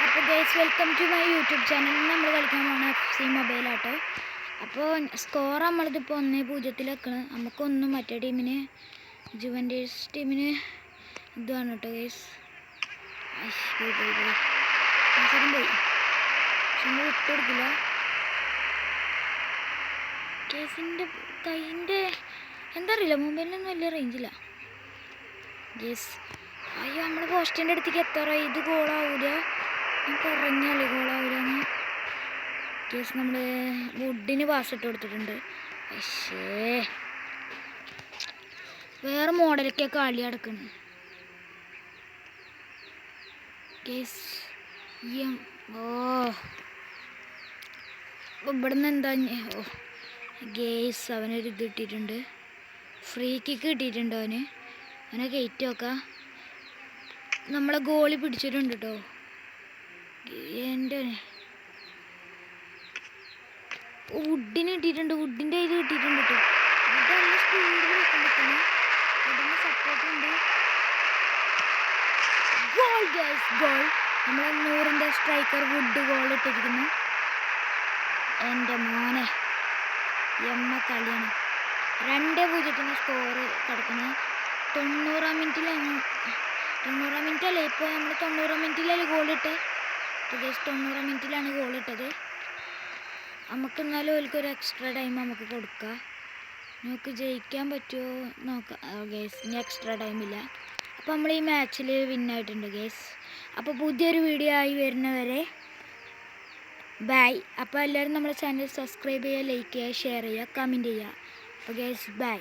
അപ്പോൾ guys welcome to my YouTube channel. നമ്മൾ കളിക്കാൻ പോകുന്ന FC മൊബൈലാട്ടോ. അപ്പോൾ സ്കോർ നമ്മളിതിപ്പോൾ 1-0 വെക്കണം. നമുക്കൊന്നും മറ്റേ ടീമിന് ജുവൻറ്റസ് ടീമിന് ഇതാണ് കേട്ടോ ഗൈസ്. പോയി വിട്ടു കൊടുക്കില്ല. കേസിൻ്റെ കൈൻ്റെ എന്താ അറിയില്ല, മൊബൈലിനൊന്നും വലിയ റേഞ്ചില്ല ഗൈസ്. അയ്യോ, നമ്മൾ പോസ്റ്റിൻ്റെ അടുത്തേക്ക് എത്താറായി. ഇത് ഗോളാവൂല, പറഞ്ഞാലേ ഗോളാവൂലെന്ന്. കേസ് നമ്മൾ വുഡിന് പാസ് ഇട്ട് കൊടുത്തിട്ടുണ്ട്. പക്ഷേ വേറെ മോഡലൊക്കെ കളി അടക്കണം കേസ്. ഇവിടുന്ന് എന്താ ഗേസ് അവനൊരു ഇത് കിട്ടിയിട്ടുണ്ട്, ഫ്രീ കിക്ക് കിട്ടിയിട്ടുണ്ട്. അവനെ കയറ്റി നോക്കാം. നമ്മളെ ഗോളി പിടിച്ചിട്ടുണ്ട് കേട്ടോ. എൻ്റെ വുഡിന് കിട്ടിയിട്ടുണ്ട്, വുഡിൻ്റെ ഇത് കിട്ടിയിട്ടുണ്ട് കേട്ടോ. വുഡ് നല്ല സ്പീഡിൽ വെക്കാൻ പറ്റുന്നു, വുഡിന് സപ്പോർട്ടുണ്ട്. Goal guys, goal. നമ്മളെ 100-ൻ്റെ സ്ട്രൈക്കർ വുഡ് ഗോൾ ഇട്ടിരിക്കുന്നു. എൻ്റെ മോനെ എമ്മ കളിയാണ്. 2-0 സ്കോർ കിടക്കുന്നത്. 90-ാം മിനിറ്റിലാണ്, 90-ാം മിനിറ്റല്ലേ ഇപ്പോൾ നമ്മൾ 90-ാം മിനിറ്റിലല്ലേ ഗോളിട്ട്. ജസ്റ്റ് 90-ാം മിനിറ്റിലാണ് ഗോളിട്ടത്. നമുക്ക് എന്നാലും ഓൽക്കൊരു എക്സ്ട്രാ ടൈം നമുക്ക് കൊടുക്കാം. നമുക്ക് ജയിക്കാൻ പറ്റുമോ നോക്കാം ഗേസ്. ഇനി എക്സ്ട്രാ ടൈമില്ല. അപ്പോൾ നമ്മൾ ഈ മാച്ചിൽ വിന്നായിട്ടുണ്ട് ഗേസ്. അപ്പോൾ പുതിയൊരു വീഡിയോ ആയി വരുന്നവരെ ബൈ. അപ്പോൾ എല്ലാവരും നമ്മുടെ ചാനൽ സബ്സ്ക്രൈബ് ചെയ്യുക, ലൈക്ക് ചെയ്യുക, ഷെയർ ചെയ്യുക, കമൻറ്റ് ചെയ്യുക. അപ്പോൾ ഗേസ് ബൈ.